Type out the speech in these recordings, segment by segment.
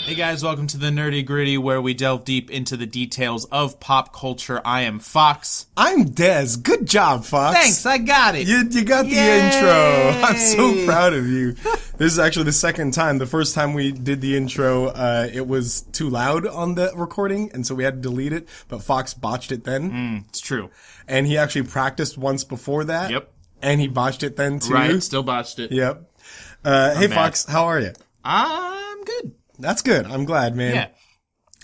Hey guys, welcome to the Nerdy Gritty, where we delve deep into the details of pop culture. I am Fox. I'm Dez. Good job, Fox. Thanks, I got it. You got the intro. I'm so proud of you. This is actually the second time. The first time we did the intro, it was too loud on the recording, and so we had to delete it, but Fox botched it then. It's true. And he actually practiced once before that. Yep. And he botched it then, too. Right, still botched it. Yep. Hey, mad. Fox, how are you? I'm good. That's good. I'm glad, man. Yeah.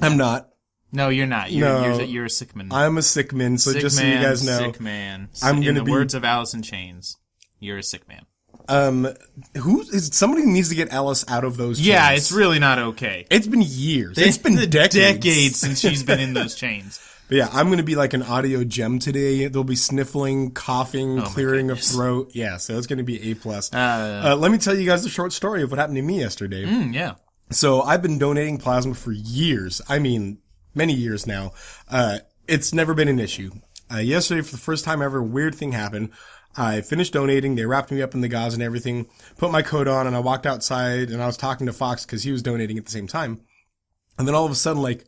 I'm not. No, you're not. You're a sick man. I'm a sick man, so sick just man, so you guys know. Sick man. I'm In gonna the be- words of Alice in Chains, you're a sick man. Somebody needs to get Alice out of those chains. Yeah, it's really not okay. It's been years. It's been decades since she's been in those chains. But yeah, I'm going to be like an audio gem today. There'll be sniffling, coughing, clearing of throat. Yeah, so it's going to be A+. Let me tell you guys the short story of what happened to me yesterday. Yeah. So I've been donating plasma for years. I mean, many years now. It's never been an issue. Yesterday, for the first time ever, a weird thing happened. I finished donating. They wrapped me up in the gauze and everything, put my coat on, and I walked outside, and I was talking to Fox because he was donating at the same time. And then all of a sudden, like,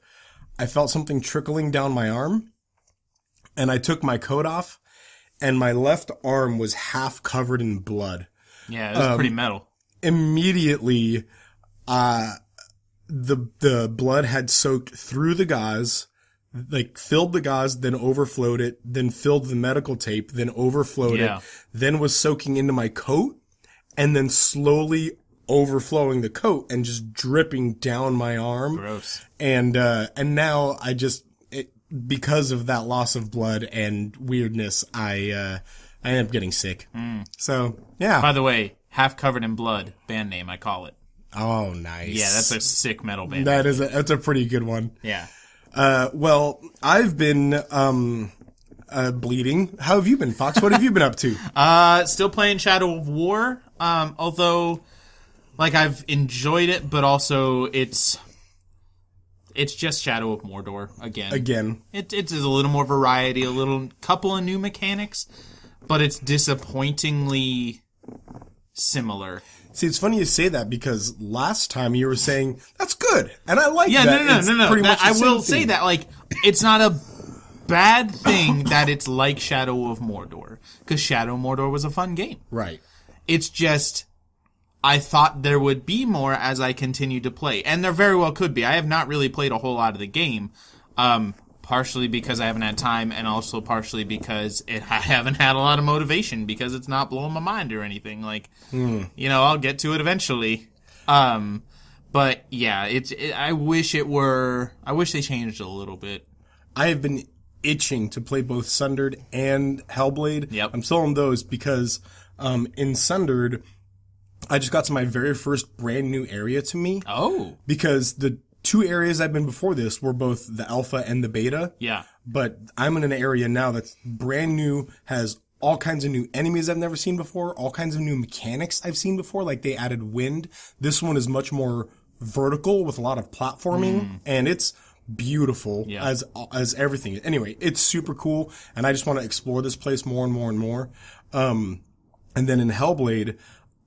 I felt something trickling down my arm, and I took my coat off, and my left arm was half covered in blood. Yeah, it was pretty metal. Immediately, the blood had soaked through the gauze, like filled the gauze, then overflowed it, then filled the medical tape, then overflowed it, then was soaking into my coat, and then slowly overflowing the coat and just dripping down my arm. Gross. And now I just, because of that loss of blood and weirdness, I end up getting sick. So, yeah. By the way, half covered in blood, band name, I call it. Oh, nice. Yeah, that's a sick metal band. That's a pretty good one. Yeah. Well, I've been, bleeding. How have you been, Fox? What have you been up to? Still playing Shadow of War. Although, like, I've enjoyed it, but also it's just Shadow of Mordor again. It's a little more variety, a little couple of new mechanics, but it's disappointingly similar. See, it's funny you say that because last time you were saying that's good, and I like that. No. Pretty much I will thing. say that, like, it's not a bad thing that it's like Shadow of Mordor, because Shadow of Mordor was a fun game. Right. It's just, I thought there would be more as I continued to play, and there very well could be. I have not really played a whole lot of the game, partially because I haven't had time, and also partially because I haven't had a lot of motivation, because it's not blowing my mind or anything. Like, I'll get to it eventually. But yeah, I wish they changed it a little bit. I have been itching to play both Sundered and Hellblade. Yep. I'm still on those because, in Sundered, I just got to my very first brand new area to me. Oh. Because the two areas I've been before this were both the alpha and the beta. Yeah. But I'm in an area now that's brand new, has all kinds of new enemies I've never seen before, all kinds of new mechanics I've seen before, like they added wind. This one is much more vertical with a lot of platforming, and it's beautiful as everything. Anyway, it's super cool, and I just want to explore this place more and more and more. And then in Hellblade,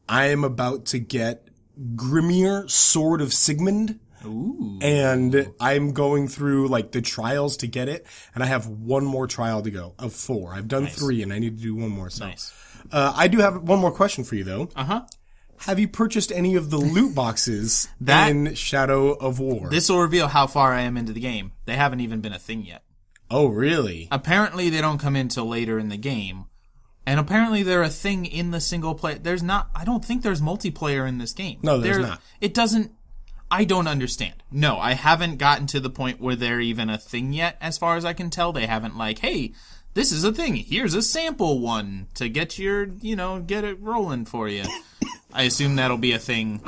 I am about to get Grimir, Sword of Sigmund. Ooh. And I'm going through like the trials to get it, and I have one more trial to go of 4. I've done 3, and I need to do one more. So, nice. I do have one more question for you though. Have you purchased any of the loot boxes in Shadow of War? This will reveal how far I am into the game. They haven't even been a thing yet. Oh, really? Apparently, they don't come in till later in the game. And apparently they're a thing in the single player. I don't think there's multiplayer in this game. No, there's not. I don't understand. No, I haven't gotten to the point where they're even a thing yet, as far as I can tell. They haven't like, hey, this is a thing. Here's a sample one to get get it rolling for you. I assume that'll be a thing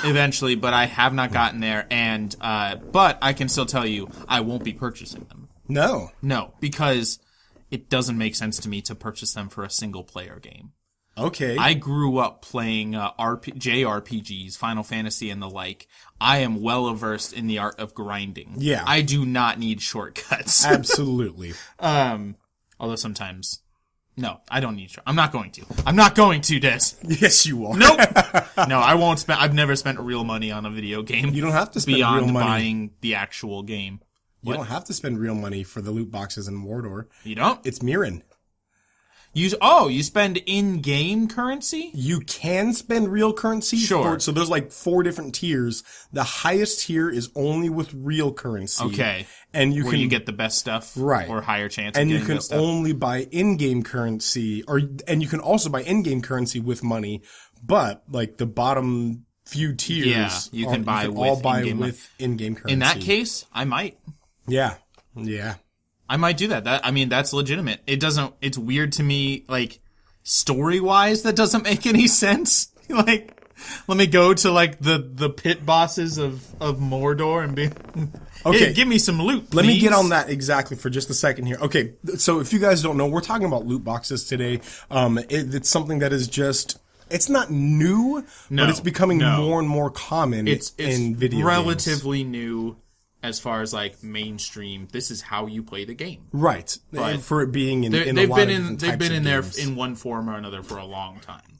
eventually, but I have not gotten there. And, but I can still tell you, I won't be purchasing them. No. No, because it doesn't make sense to me to purchase them for a single player game. Okay. I grew up playing JRPGs, Final Fantasy and the like. I am well versed in the art of grinding. Yeah. I do not need shortcuts. Absolutely. Although sometimes No, I don't need to. I'm not going to. I'm not going to, Des. Yes, you are. Nope. No, I won't spend. I've never spent real money on a video game. You don't have to spend beyond real money. buying the actual game. You don't have to spend real money for the loot boxes in Mordor. You don't? It's Mirren. You spend in-game currency? You can spend real currency. Sure. So there's like 4 different tiers. The highest tier is only with real currency. Okay. And you where can you get the best stuff, right, or higher chance of and getting you can the stuff. only buy in-game currency, and you can also buy in-game currency with money. But like the bottom few tiers, you can buy with in-game currency. In that case, I might. Yeah. I might do that. That's legitimate. It's weird to me, like, story-wise, that doesn't make any sense. Like, let me go to, like, the pit bosses of Mordor and be, okay, hey, give me some loot, please. Let me get on that exactly for just a second here. Okay, so if you guys don't know, we're talking about loot boxes today. It's something that is just... It's not new, but it's becoming more and more common in video games. Relatively new. As far as like mainstream, this is how you play the game, right? But for it being in they've a lot been of in different they've types been of in games. there in one form or another for a long time.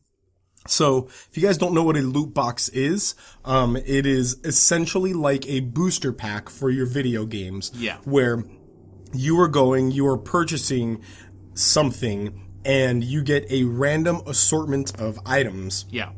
So, if you guys don't know what a loot box is, it is essentially like a booster pack for your video games. Yeah, where you are purchasing something, and you get a random assortment of items. Yeah.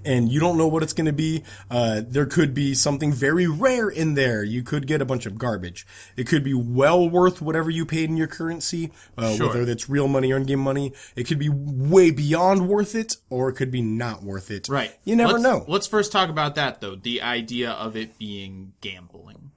And you don't know what it's going to be. There could be something very rare in there. You could get a bunch of garbage. It could be well worth whatever you paid in your currency, Sure. whether it's real money or in-game money. It could be way beyond worth it, or it could be not worth it. Right. You never know. Let's first talk about that, though. The idea of it being gambling.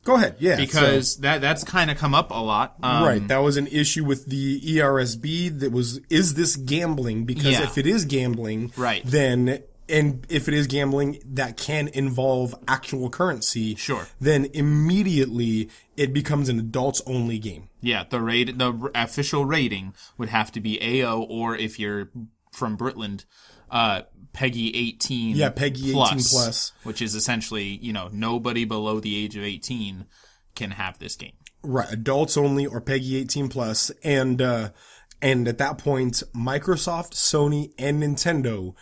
Go ahead. Yeah. Because that's kind of come up a lot. Right. That was an issue with the ERSB that was, is this gambling? Because if it is gambling, right, then... And if it is gambling that can involve actual currency, sure, then immediately it becomes an adults-only game. Yeah, the official rating would have to be AO, or if you're from Britland, PEGI 18. Yeah, PEGI 18 plus, which is essentially, nobody below the age of 18 can have this game. Right, adults only or PEGI 18 plus, and at that point, Microsoft, Sony, and Nintendo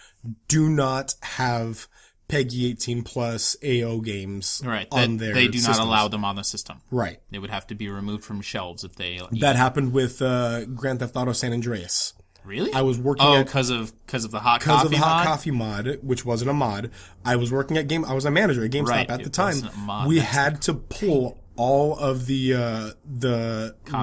do not have PEGI 18 plus AO games on their They do systems. not allow them on the system. Right. They would have to be removed from shelves if they... That happened with Grand Theft Auto San Andreas. Really? I was working because of the hot coffee mod? Because of the hot coffee mod, which wasn't a mod. I was working at I was a manager at GameStop at the time. We had to pull all of the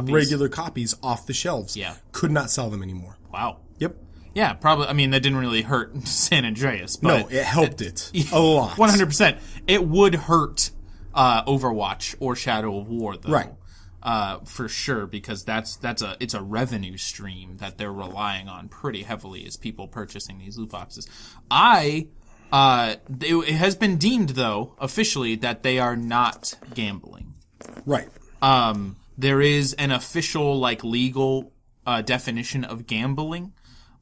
regular copies off the shelves. Yeah. Could not sell them anymore. Wow. Yep. Yeah, probably. I mean, that didn't really hurt San Andreas. But no, it helped it a lot. 100%. It would hurt Overwatch or Shadow of War, though. Right. For sure, because it's a revenue stream that they're relying on pretty heavily as people purchasing these loot boxes. It has been deemed, though, officially, that they are not gambling. Right. There is an official, legal definition of gambling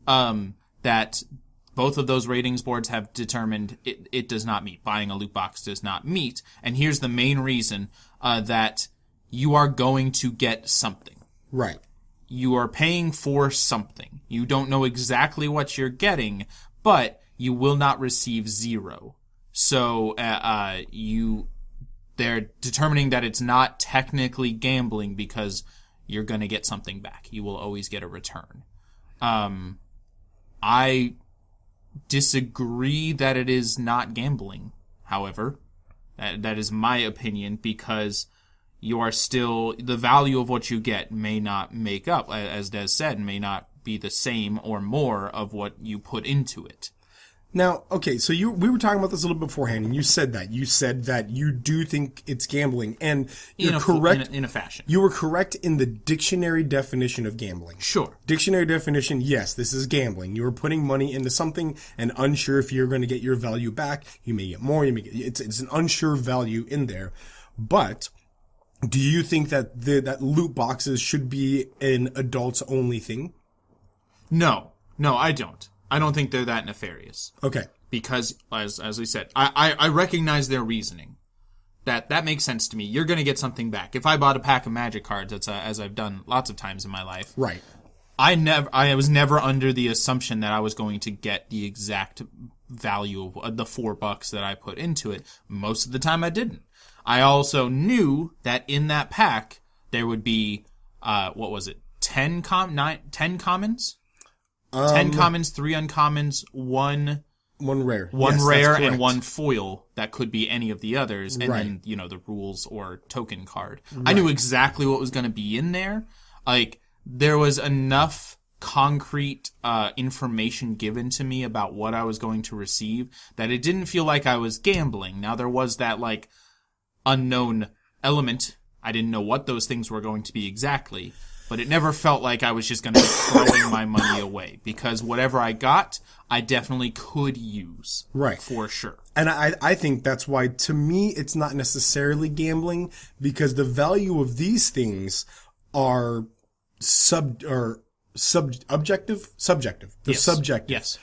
that both of those ratings boards have determined it does not meet. Buying a loot box does not meet. And here's the main reason that you are going to get something. Right. You are paying for something. You don't know exactly what you're getting, but you will not receive zero. So they're determining that it's not technically gambling because you're going to get something back. You will always get a return. I disagree that it is not gambling, however. That is my opinion, because you are still... The value of what you get may not make up, as Des said, may not be the same or more of what you put into it. Now, okay, so we were talking about this a little beforehand, and you said that. You said that you do think it's gambling, and you're correct. In a fashion. You were correct in the dictionary definition of gambling. Sure. Dictionary definition, yes, this is gambling. You are putting money into something and unsure if you're going to get your value back. You may get more, it's an unsure value in there. But do you think that that loot boxes should be an adults-only thing? No, I don't. I don't think they're that nefarious. Okay. Because, as we said, I recognize their reasoning. That makes sense to me. You're going to get something back. If I bought a pack of Magic cards, as I've done lots of times in my life, right, I was never under the assumption that I was going to get the exact value of the $4 that I put into it. Most of the time I didn't. I also knew that in that pack there would be, 10 commons? 10 commons, 3 uncommons, one rare. One rare and one foil that could be any of the others, and then, the rules or token card. Right. I knew exactly what was going to be in there. Like, there was enough concrete information given to me about what I was going to receive that it didn't feel like I was gambling. Now, there was that, unknown element. I didn't know what those things were going to be exactly, but it never felt like I was just going to be throwing my money away, because whatever I got, I definitely could use. Right. For sure. And I think that's why, to me, it's not necessarily gambling, because the value of these things are subjective. They're subjective. Yes.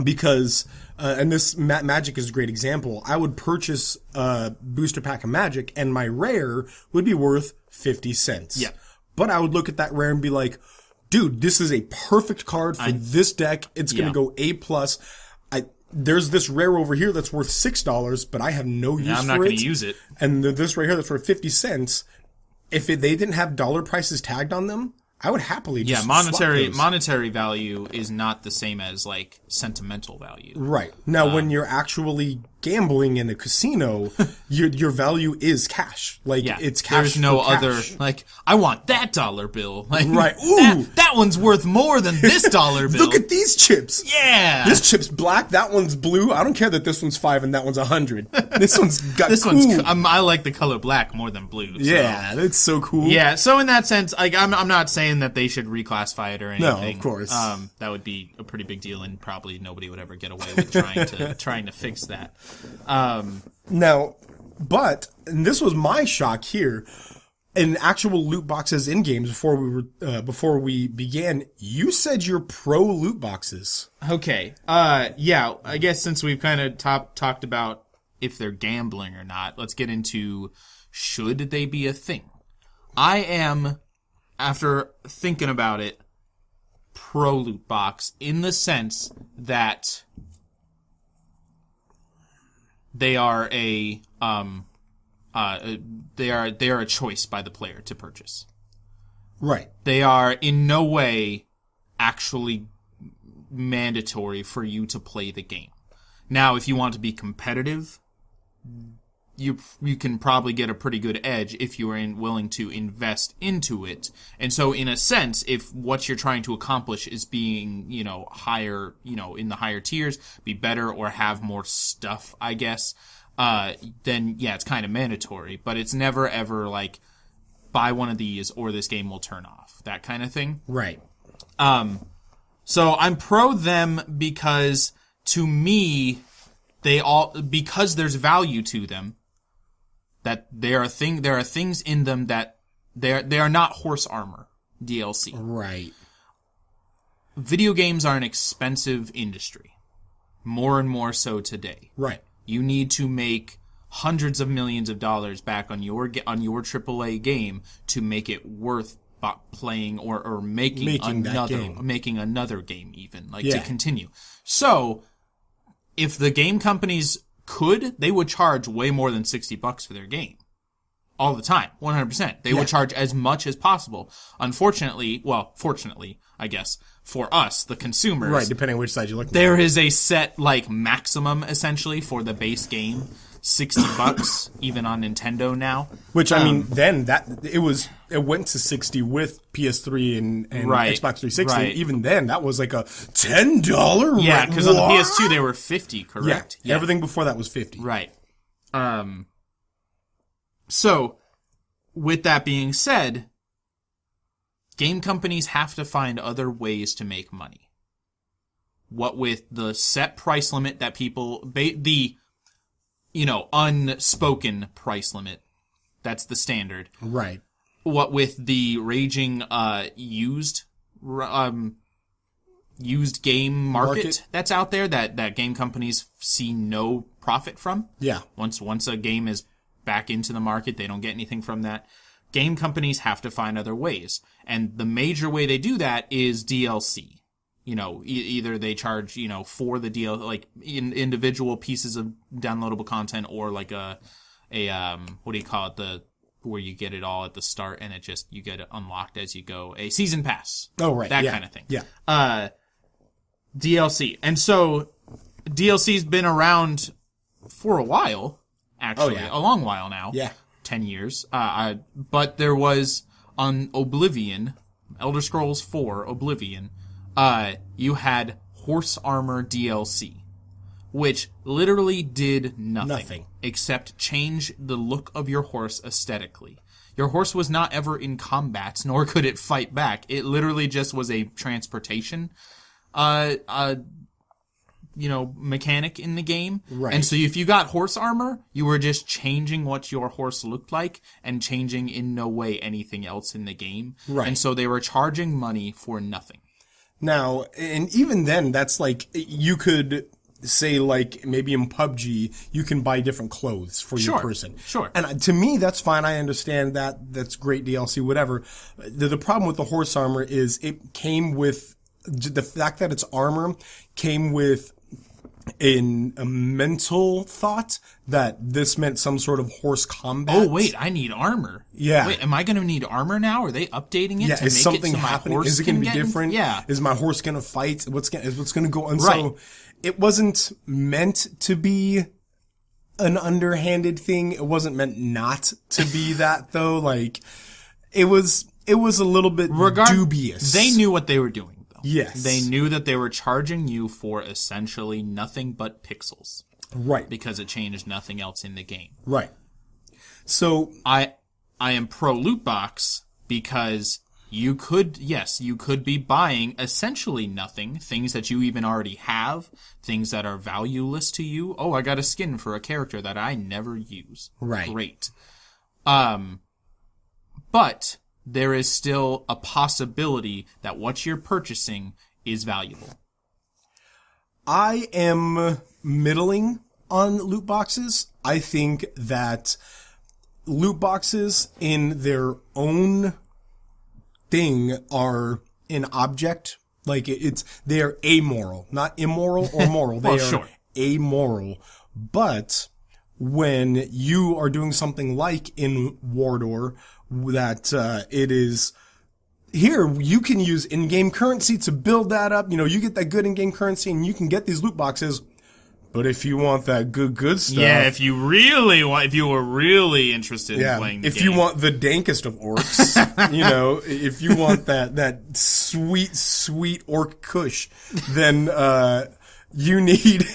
Because, and this Magic is a great example. I would purchase a booster pack of Magic, and my rare would be worth 50 cents. Yeah. But I would look at that rare and be like, dude, this is a perfect card for this deck. It's going to go A+. There's this rare over here that's worth $6, but I have no use for it. I'm not going to use it. And this right here that's worth 50 cents, if they didn't have dollar prices tagged on them, I would happily just monetary value is not the same as sentimental value. Right. Now when you're actually gambling in a casino, your value is cash. It's cash. There's no other I want that dollar bill. Right. Ooh, that one's worth more than this dollar bill. Look at these chips. Yeah. This chip's black, that one's blue. I don't care that this one's 5 and that one's 100. This one's got I like the color black more than blue. So. Yeah, that's so cool. Yeah, so in that sense, I'm not saying that they should reclassify it or anything. No, of course. That would be a pretty big deal, and probably nobody would ever get away with trying to fix that. Now, and this was my shock here, in actual loot boxes in games before we began, you said you're pro loot boxes. Okay. Yeah, I guess since we've kind of talked about if they're gambling or not, let's get into should they be a thing. I am, after thinking about it, pro loot box in the sense that they are a choice by the player to purchase. Right. They are in no way actually mandatory for you to play the game. Now, if you want to be competitive, you can probably get a pretty good edge if you are willing to invest into it. And so, in a sense, if what you're trying to accomplish is being, higher, in the higher tiers, be better or have more stuff, I guess, then yeah, it's kind of mandatory. But it's never ever buy one of these or this game will turn off. That kind of thing. Right. So I'm pro them because, to me, because there's value to them, that there are things in them that they are not horse armor DLC. Right. Video games are an expensive industry. More and more so today. Right. You need to make hundreds of millions of dollars back on your AAA game to make it worth playing or making another game even, to continue. So, if the game companies could, they would charge way more than $60 for their game. All the time. 100%. They would charge as much as possible. Unfortunately, fortunately, I guess, for us, the consumers. Right, depending on which side you're looking at. There is a set, maximum, essentially, for the base game. $60, even on Nintendo now. Which, I mean, then it went to 60 with PS3 and Xbox 360. Right. Even then, that was a $10. Yeah, because on the PS2 they were 50, correct? Yeah. Everything before that was 50. Right. So, with that being said, game companies have to find other ways to make money. What with the set price limit that people, unspoken price limit, that's the standard. Right. What with the raging used game market that's out there that game companies see no profit from. Yeah. Once a game is back into the market, they don't get anything from that. game companies have to find other ways. And the major way they do that is DLC. Either they charge, for the deal, like individual pieces of downloadable content, or like what do you call it? Where you get it all at the start and you get it unlocked as you go. A season pass. Oh, right. That kind of thing. Yeah. DLC. And so DLC's been around for a while, actually. A long while now. Yeah. 10 years. But there was on Oblivion, Elder Scrolls 4 Oblivion, you had horse armor DLC, which literally did nothing except change the look of your horse aesthetically. Your horse was not ever in combat, nor could it fight back. It literally just was a transportation, mechanic in the game. Right. And so if you got horse armor, you were just changing what your horse looked like and changing in no way anything else in the game. Right. And so they were charging money for nothing. Now, and even then, that's like, you could say, like, maybe in PUBG, you can buy different clothes for your person. Sure. And to me, that's fine. I understand that. That's great DLC, whatever. The problem with the horse armor is it came with, the fact that it's armor came with a mental thought that this meant some sort of horse combat. Oh, wait, I need armor. Yeah. Wait, am I going to need armor now? Are they updating it to make is something it so happening? my horse Is it going to be can get different? Yeah. Is my horse going to fight? What's going to go on? Right. So it wasn't meant to be an underhanded thing. It wasn't meant not to be that, though. Like, it was a little bit dubious. They knew what they were doing. Yes. They knew that they were charging you for essentially nothing but pixels. Right. Because it changed nothing else in the game. Right. So I am pro Lootbox because you could be buying essentially nothing, things that you even already have, things that are valueless to you. Oh, I got a skin for a character that I never use. Right. Great. But there is still a possibility that what you're purchasing is valuable. I am middling on loot boxes. I think that loot boxes in their own thing are an object. Like, they are amoral, not immoral or moral. They are amoral. But when you are doing something like in Wardor, that it is here, you can use in-game currency to build that up. You get that good in-game currency and you can get these loot boxes. But if you want that good stuff. Yeah, if you were really interested in playing the game. If you want the dankest of orcs, if you want that sweet orc kush, then you need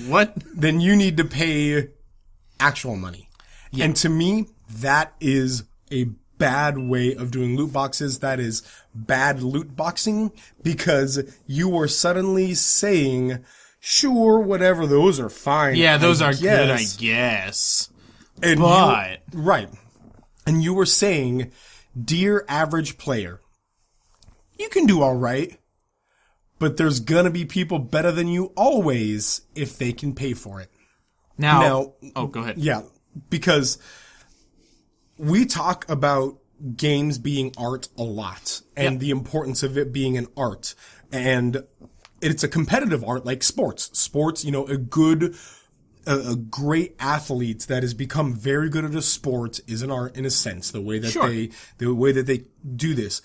what? Then you need to pay actual money. Yeah. And to me, that is a bad way of doing loot boxes. That is bad loot boxing, because you are suddenly saying, sure, whatever, those are fine. Yeah, those are good, I guess. Right. And you were saying, dear average player, you can do all right, but there's gonna be people better than you always if they can pay for it. Now, go ahead. Yeah, because we talk about games being art a lot, and the importance of it being an art. And it's a competitive art like sports. Sports, a great athlete that has become very good at a sport is an art in a sense, the way that they do this.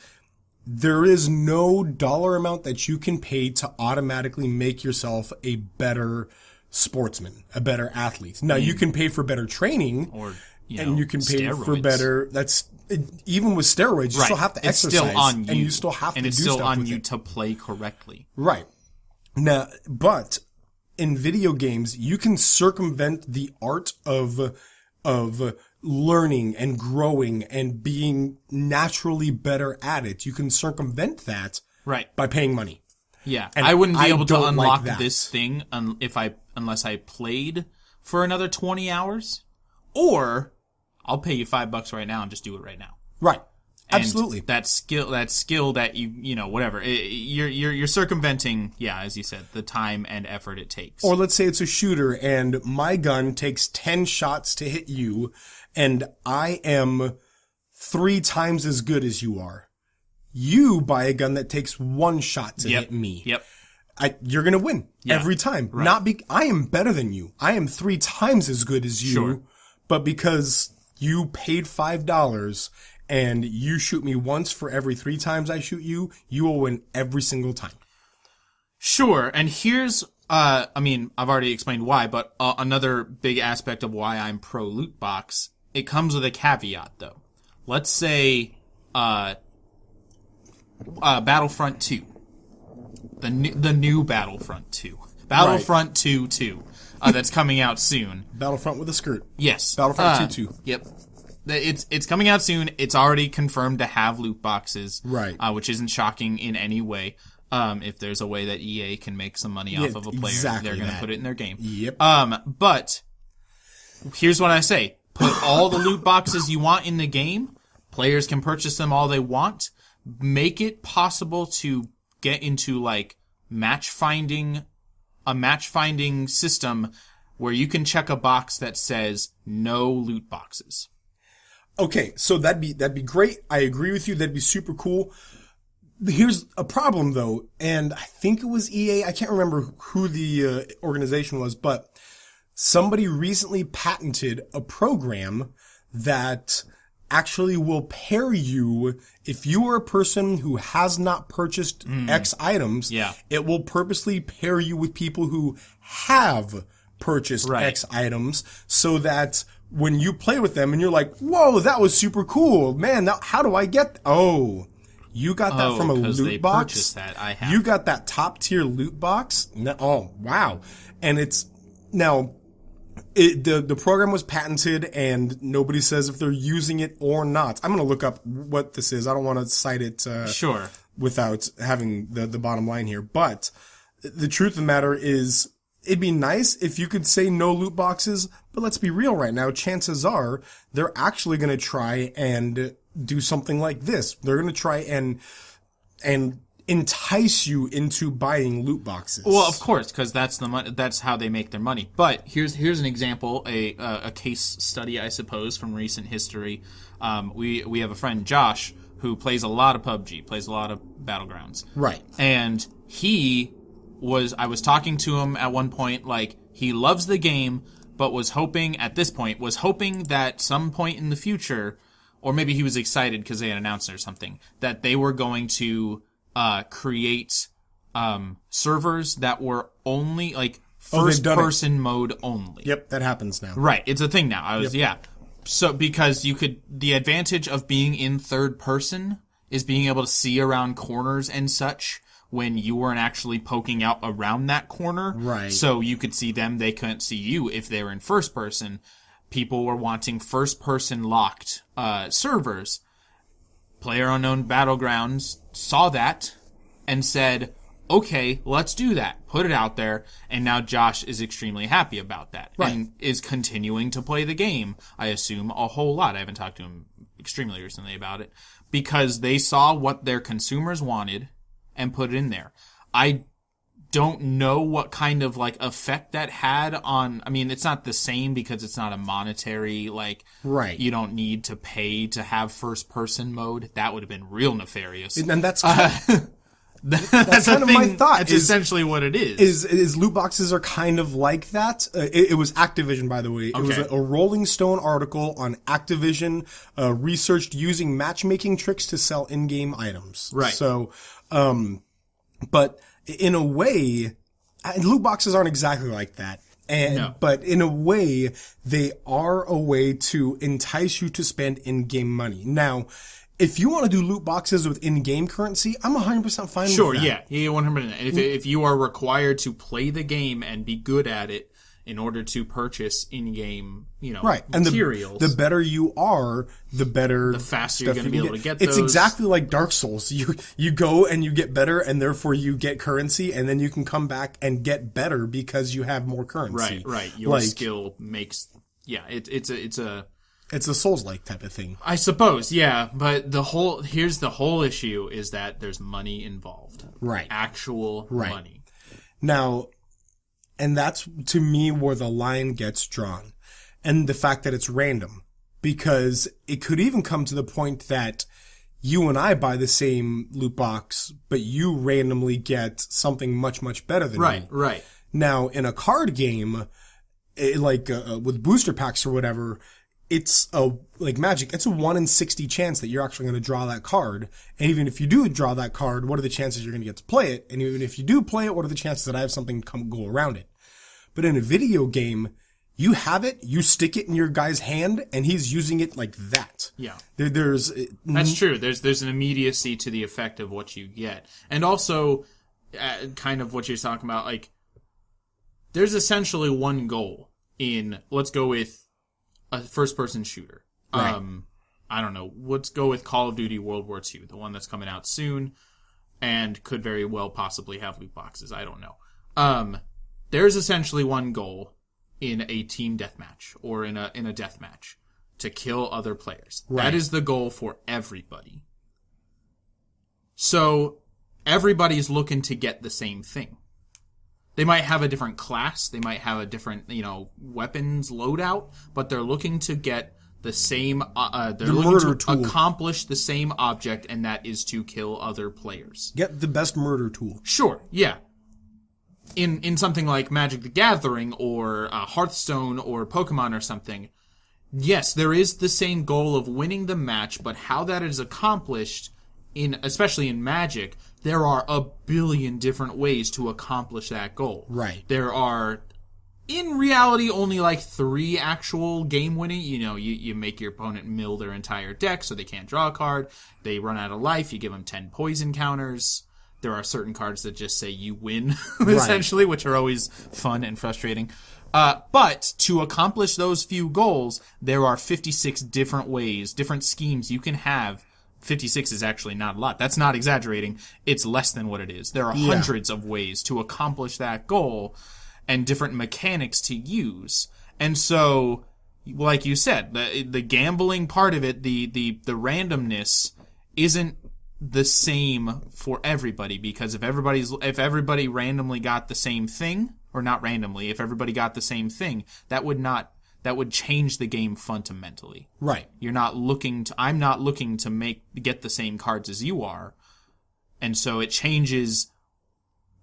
There is no dollar amount that you can pay to automatically make yourself a better sportsman, a better athlete. Now, you can pay for better training, and you can pay for better. Even with steroids, you still have to exercise, still on you, and you still have to do stuff. And it's still on you to play correctly. Right. Now, but in video games, you can circumvent the art of learning and growing and being naturally better at it. You can circumvent that by paying money. Yeah, and I wouldn't be able to unlock this thing unless I played for another 20 hours, or I'll pay you $5 right now and just do it right now. Right. And absolutely. That skill that whatever. You're circumventing, as you said, the time and effort it takes. Or let's say it's a shooter and my gun takes 10 shots to hit you, and I am 3 times as good as you are. You buy a gun that takes 1 shot to hit me. Yep. You're going to win every time. Right. I am better than you. I am 3 times as good as you. Sure. But because you paid $5 and you shoot me once for every 3 times I shoot you, you will win every single time. Sure. And here's, I've already explained why, but another big aspect of why I'm pro loot box, it comes with a caveat though. Let's say, Battlefront 2. The new Battlefront 2. Battlefront 2, that's coming out soon. Battlefront with a skirt. Yes. Battlefront 2. Yep. It's coming out soon. It's already confirmed to have loot boxes. Right. Which isn't shocking in any way. If there's a way that EA can make some money off of a player, exactly they're going to put it in their game. Yep. But here's what I say. Put all the loot boxes you want in the game. Players can purchase them all they want. Make it possible to get into like a match finding system where you can check a box that says no loot boxes. Okay, so that'd be great. I agree with you. That'd be super cool. Here's a problem though, and I think it was EA. I can't remember who the organization was, but somebody recently patented a program that actually will pair you if you are a person who has not purchased X items. Yeah. It will purposely pair you with people who have purchased X items so that when you play with them and you're like, whoa, that was super cool. Man, how do I get... You got that from a loot box? Purchased that. I have. You got that top tier loot box? Oh, wow. And it's... Now... The program was patented and nobody says if they're using it or not. I'm going to look up what this is. I don't want to cite it sure. without having the bottom line here. But the truth of the matter is it'd be nice if you could say no loot boxes, but let's be real right now. Chances are they're actually going to try and do something like this. They're going to try and entice you into buying loot boxes. Well, of course, because that's the money. That's how they make their money. But here's an example, a case study, I suppose, from recent history. We have a friend, Josh, who plays a lot of PUBG, plays a lot of Battlegrounds. Right. And I was talking to him at one point, like, he loves the game, but was hoping that some point in the future, or maybe he was excited because they had announced it or something, that they were going to create servers that were only like first person mode only. Yep, that happens now. Right, it's a thing now. So because the advantage of being in third person is being able to see around corners and such when you weren't actually poking out around that corner. Right. So you could see them, they couldn't see you if they were in first person. People were wanting first person locked servers. PlayerUnknown Battlegrounds saw that and said, okay, let's do that. Put it out there. And now Josh is extremely happy about that. Right. And is continuing to play the game, I assume, a whole lot. I haven't talked to him extremely recently about it. Because they saw what their consumers wanted and put it in there. I don't know what kind of like effect that had on, I mean, it's not the same because it's not a monetary, like, right. You don't need to pay to have first person mode. That would have been real nefarious. And that's kind of my thought. That's essentially what it is. Is loot boxes are kind of like that. It was Activision, by the way. It was a Rolling Stone article on Activision researched using matchmaking tricks to sell in-game items. Right. So, but in a way, loot boxes aren't exactly like that. But in a way, they are a way to entice you to spend in-game money. Now, if you want to do loot boxes with in-game currency, I'm 100% fine with that. Sure, yeah, 100%. If you are required to play the game and be good at it in order to purchase in-game, right. materials. And the better you are, the better... The faster you're going to be able to get those. It's exactly like Dark Souls. You go and you get better, and therefore you get currency, and then you can come back and get better because you have more currency. Right. Your skill makes... Yeah, it's a Souls-like type of thing. I suppose, yeah. But here's the whole issue is that there's money involved. Right. Actual money. Now... And that's, to me, where the line gets drawn. And the fact that it's random. because it could even come to the point that you and I buy the same loot box, but you randomly get something much, much better than me. Right. Now, in a card game, with booster packs or whatever, it's like Magic, it's a 1 in 60 chance that you're actually going to draw that card. And even if you do draw that card, what are the chances you're going to get to play it? And even if you do play it, what are the chances that I have something go around it? But in a video game, you have it, you stick it in your guy's hand, and he's using it like that. Yeah. That's true. There's an immediacy to the effect of what you get. And also, kind of what you're talking about, like, there's essentially one goal in, let's go with a first-person shooter. Right. I don't know. Let's go with Call of Duty World War II, the one that's coming out soon, and could very well possibly have loot boxes. I don't know. There's essentially one goal in a team deathmatch or in a deathmatch to kill other players. Right. That is the goal for everybody. So everybody's looking to get the same thing. They might have a different class, they might have a different, weapons loadout, but they're looking to get the same they're looking to accomplish the same object, and that is to kill other players. Get the best murder tool. Sure, yeah. In something like Magic the Gathering or Hearthstone or Pokemon or something, yes, there is the same goal of winning the match, but how that is accomplished, especially in Magic, there are a billion different ways to accomplish that goal. Right. There are, in reality, only like 3 actual game-winning. You make your opponent mill their entire deck so they can't draw a card. They run out of life. You give them 10 poison counters. There are certain cards that just say you win, essentially, which are always fun and frustrating. But to accomplish those few goals, there are 56 different ways, different schemes you can have. 56 is actually not a lot. That's not exaggerating. It's less than what it is. There are hundreds of ways to accomplish that goal and different mechanics to use. And so, like you said, the gambling part of it, the randomness isn't the same for everybody, because if everybody randomly got the same thing, or not randomly, if everybody got the same thing, that would change the game fundamentally. Right. I'm not looking to get the same cards as you are. And so it changes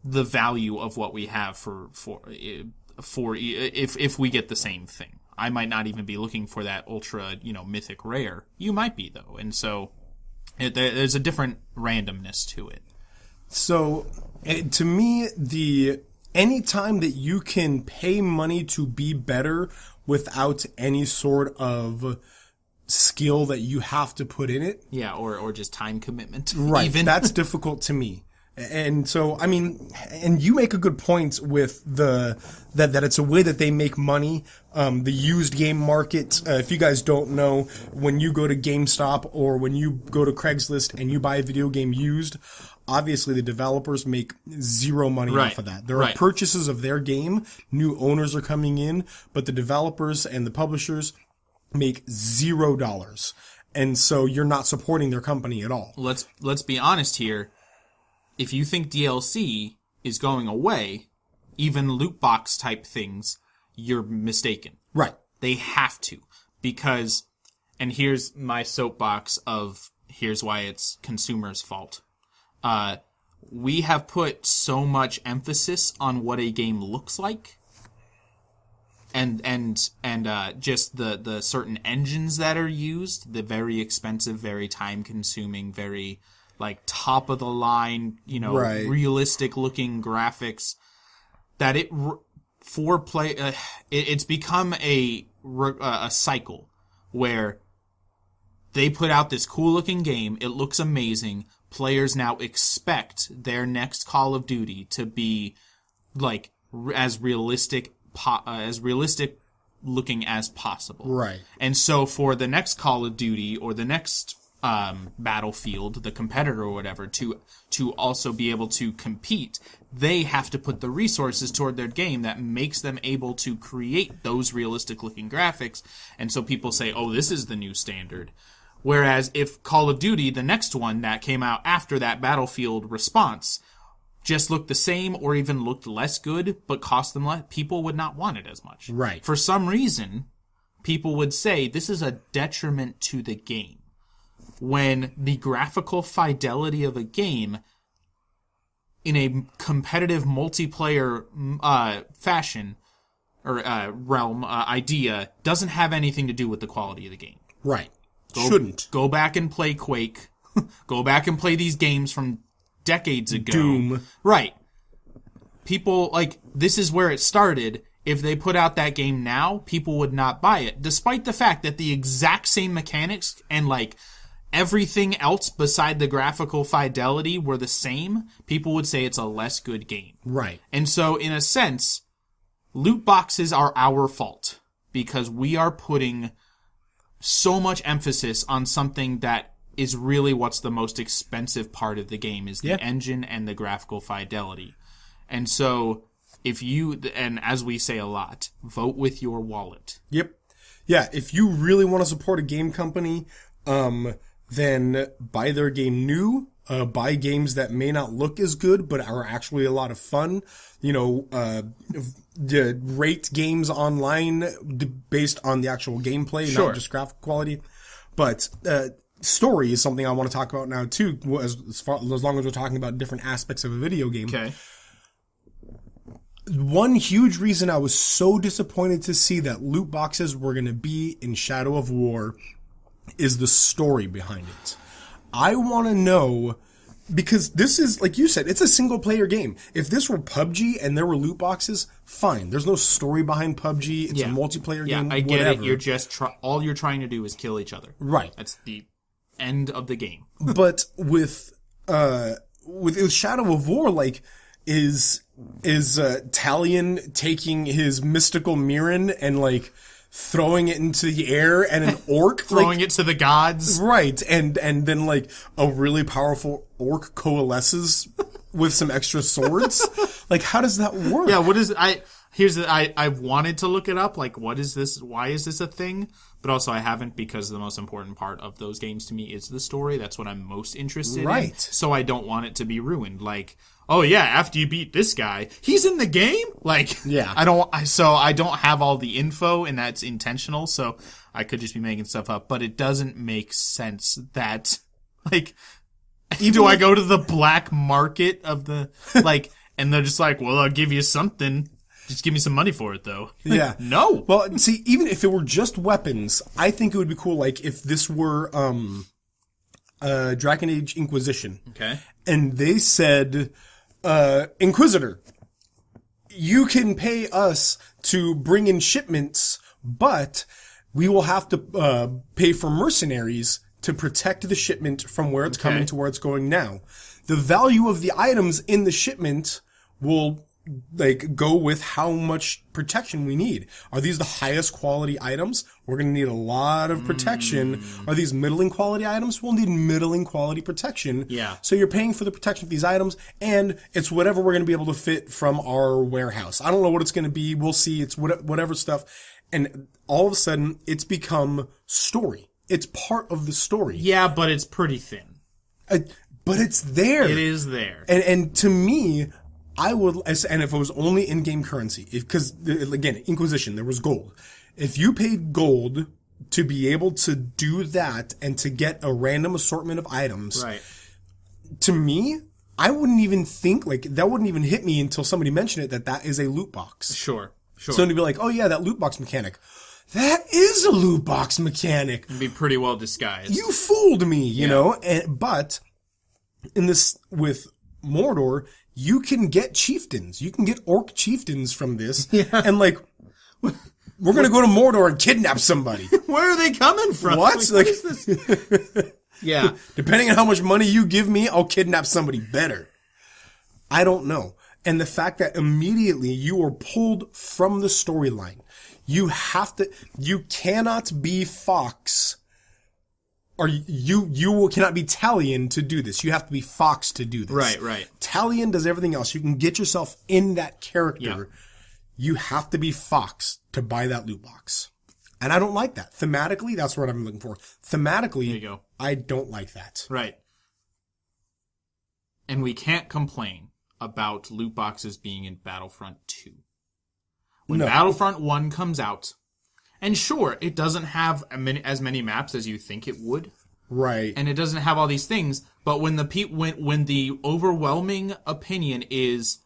the value of what we have for if we get the same thing. I might not even be looking for that ultra, mythic rare. You might be though. And so there's a different randomness to it. So to me, any time that you can pay money to be better without any sort of skill that you have to put in it. Yeah, or just time commitment. Right, even. That's difficult to me. And so, I mean, and you make a good point with that it's a way that they make money. The used game market, if you guys don't know, when you go to GameStop or when you go to Craigslist and you buy a video game used, obviously the developers make zero money off of that. There are purchases of their game, new owners are coming in, but the developers and the publishers make $0. And so you're not supporting their company at all. Let's be honest here. If you think DLC is going away, even loot box type things, you're mistaken. Right. They have to, because, and here's my soapbox of here's why it's consumers' fault. We have put so much emphasis on what a game looks like, and just the certain engines that are used, the very expensive, very time consuming, very like top of the line, realistic looking graphics, that it's become a cycle where they put out this cool looking game, it looks amazing, players now expect their next Call of Duty to be like as realistic looking as possible. Right. And so for the next Call of Duty or the next Battlefield, the competitor or whatever, to also be able to compete, they have to put the resources toward their game that makes them able to create those realistic looking graphics. And so people say, oh, this is the new standard. Whereas if Call of Duty, the next one that came out after that Battlefield response, just looked the same or even looked less good but cost them less, people would not want it as much. Right. For some reason, people would say this is a detriment to the game. When the graphical fidelity of a game in a competitive multiplayer fashion or realm idea doesn't have anything to do with the quality of the game. Right. Shouldn't. Go back and play Quake. Go back and play these games from decades ago. Doom. Right. People, like, this is where it started. If they put out that game now, people would not buy it. Despite the fact that the exact same mechanics and, like, everything else beside the graphical fidelity were the same, people would say it's a less good game. Right. And so, in a sense, loot boxes are our fault. Because we are putting so much emphasis on something that is really what's the most expensive part of the game, is the engine and the graphical fidelity. And so, if you, and as we say a lot, vote with your wallet. Yep. Yeah, if you really want to support a game company, then buy their game new, buy games that may not look as good, but are actually a lot of fun. You know, rate games online based on the actual gameplay, not just graphic quality. But, story is something I want to talk about now too, as long as we're talking about different aspects of a video game. Okay. One huge reason I was so disappointed to see that loot boxes were going to be in Shadow of War is the story behind it. I want to know, because this is, like you said, it's a single player game. If this were PUBG and there were loot boxes, fine. There's no story behind PUBG. It's a multiplayer game. Yeah, I get it. You're just, all you're trying to do is kill each other. Right. That's the end of the game. But with Shadow of War, like, is Talion taking his mystical Mirren and, like, throwing it into the air, and an orc throwing it to the gods. Right. And then, like, a really powerful orc coalesces with some extra swords. Like, how does that work? Yeah, what is I wanted to look it up, like, what is this, why is this a thing? But also I haven't, because the most important part of those games to me is the story. That's what I'm most interested in. So I don't want it to be ruined. Like, oh yeah, after you beat this guy, he's in the game? Like, yeah. I don't have all the info, and that's intentional, so I could just be making stuff up. But it doesn't make sense that, like, do I go to the black market of the, like, and they're just like, well, I'll give you something. Just give me some money for it, though. Yeah. No. Well, see, even if it were just weapons, I think it would be cool, like, if this were, Dragon Age Inquisition. Okay. And they said, Inquisitor, you can pay us to bring in shipments, but we will have to, pay for mercenaries to protect the shipment from where it's coming to where it's going now. The value of the items in the shipment will, like, go with how much protection we need. Are these the highest quality items? We're going to need a lot of protection. Are these middling quality items? We'll need middling quality protection. Yeah. So you're paying for the protection of these items, and it's whatever we're going to be able to fit from our warehouse. I don't know what it's going to be. We'll see. It's whatever stuff. And all of a sudden, it's become story. It's part of the story. Yeah, but it's pretty thin. But it's there. It is there. And to me, I would, and if it was only in-game currency, because, again, Inquisition, there was gold. If you paid gold to be able to do that and to get a random assortment of items, right, to me, I wouldn't even think, like, that wouldn't even hit me until somebody mentioned it, that is a loot box. Sure. So to be like, oh yeah, that loot box mechanic. That is a loot box mechanic. It'd be pretty well disguised. You fooled me, you know? But in this, with Mordor, you can get chieftains. You can get orc chieftains from this. Yeah. And, like, we're going to go to Mordor and kidnap somebody. Where are they coming from? What? Like, what is this? Yeah. Depending on how much money you give me, I'll kidnap somebody better. I don't know. And the fact that immediately you are pulled from the storyline. You cannot be Fox, or you cannot be Talion to do this. You have to be Fox to do this. Right. Talion does everything else. You can get yourself in that character. Yeah. You have to be Fox to buy that loot box. And I don't like that. Thematically, that's what I'm looking for. Thematically, there you go. I don't like that. Right. And we can't complain about loot boxes being in Battlefront 2. When Battlefront 1 comes out, And sure, it doesn't have as many maps as you think it would. Right. And it doesn't have all these things, but when the overwhelming opinion is,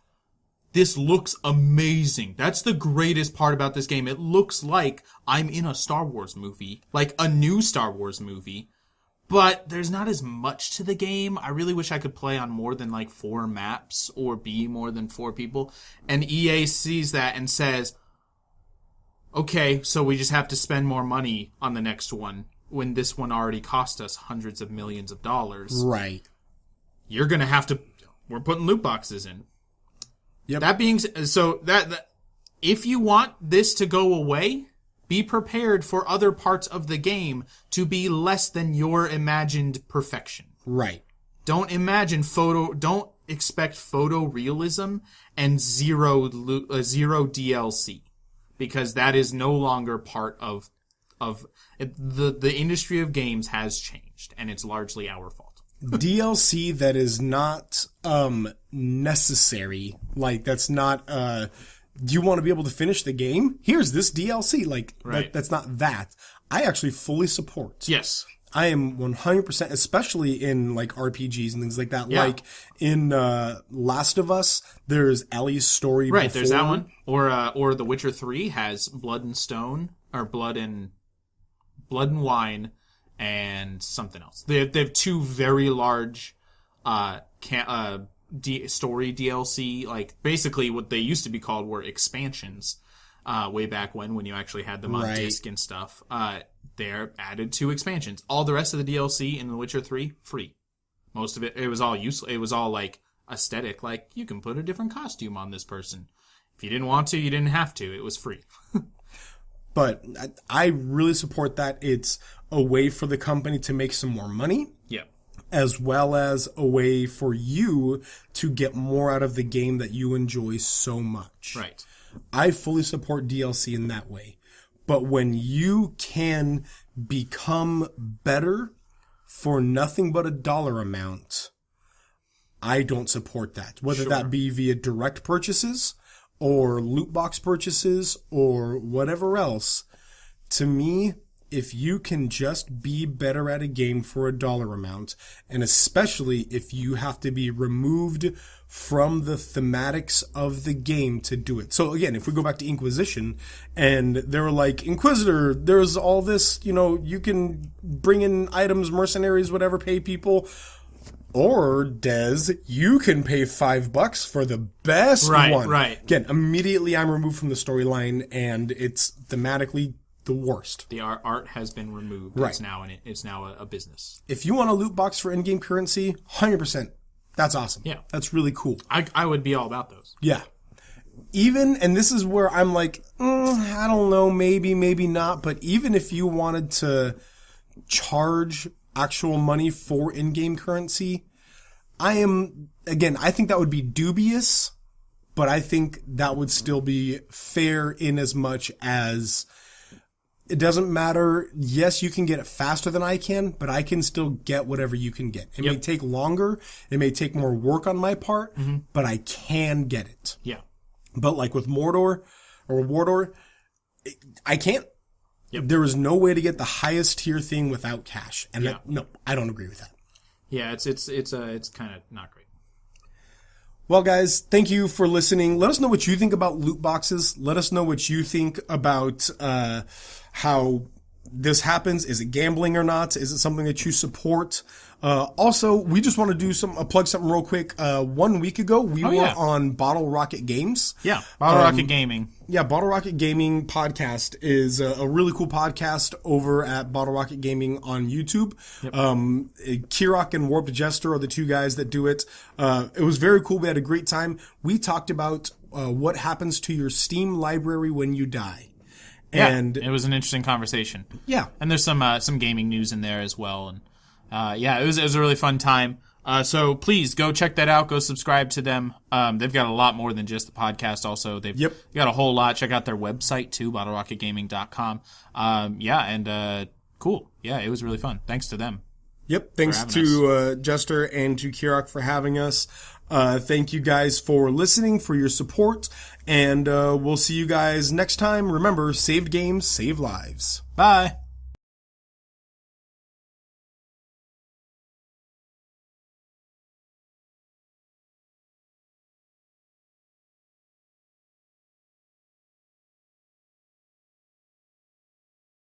this looks amazing. That's the greatest part about this game. It looks like I'm in a Star Wars movie, like a new Star Wars movie. But there's not as much to the game. I really wish I could play on more than like 4 maps or be more than 4 people. And EA sees that and says, okay, so we just have to spend more money on the next one when this one already cost us hundreds of millions of dollars. Right. You're going to have to... We're putting loot boxes in. Yep. That being... So, that if you want this to go away, be prepared for other parts of the game to be less than your imagined perfection. Right. Don't expect photorealism and zero DLC. Because that is no longer part of the industry of games has changed, and it's largely our fault. DLC that is not necessary, like that's not do you want to be able to finish the game? Here's this DLC, like right. that's not that. I actually fully support. Yes. I am 100%, especially in like RPGs and things like that. Yeah. Like in Last of Us, there's Ellie's story. Right, before. there's that one. Or The Witcher 3 has Blood and Stone, or Blood and Wine, and something else. They have 2 very large story DLC. Like basically, what they used to be called were expansions. Way back when you actually had them on disc and stuff. They're added 2 expansions. All the rest of the DLC in The Witcher 3, free. Most of it was all useful. It was all like aesthetic. Like you can put a different costume on this person. If you didn't want to, you didn't have to. It was free. But I really support that. It's a way for the company to make some more money. Yeah. As well as a way for you to get more out of the game that you enjoy so much. Right. I fully support DLC in that way. But when you can become better for nothing but a dollar amount, I don't support that. Whether that be via direct purchases or loot box purchases or whatever else. To me, if you can just be better at a game for a dollar amount, and especially if you have to be removed from the thematics of the game to do it. So again, if we go back to Inquisition, and they were like, Inquisitor, there's all this, you can bring in items, mercenaries, whatever, pay people. Or, Des, you can pay $5 for the best one. Right. Again, immediately I'm removed from the storyline, and it's thematically the worst. The art has been removed. Right. It's now a business. If you want a loot box for in-game currency, 100%. That's awesome. Yeah. That's really cool. I would be all about those. Yeah. Even, and this is where I'm like, I don't know, maybe not, but even if you wanted to charge actual money for in-game currency, I think that would be dubious, but I think that would still be fair in as much as it doesn't matter. Yes, you can get it faster than I can, but I can still get whatever you can get. It may take longer. It may take more work on my part, but I can get it. Yeah. But like with Mordor or Wardor, I can't. Yep. There is no way to get the highest tier thing without cash. And no, I don't agree with that. Yeah, it's kind of not great. Well, guys, thank you for listening. Let us know what you think about loot boxes. Let us know what you think about how this happens. Is it gambling or not? Is it something that you support? Also, we just want to do plug something real quick. 1 week ago, we were on Bottle Rocket Games. Yeah, Bottle Rocket Gaming. Yeah, Bottle Rocket Gaming podcast is a really cool podcast over at Bottle Rocket Gaming on YouTube. Yep. Kirok and Warped Jester are the 2 guys that do it. It was very cool. We had a great time. We talked about what happens to your Steam library when you die. And it was an interesting conversation. Yeah. And there's some gaming news in there as well. And it was a really fun time. So please go check that out. Go subscribe to them. They've got a lot more than just the podcast. Also, they've got a whole lot. Check out their website too, bottlerocketgaming.com. Cool. Yeah, it was really fun. Thanks to them. Yep. Thanks to Jester and to Kirok for having us. Thank you guys for listening, for your support, And we'll see you guys next time. Remember, saved games save lives. Bye.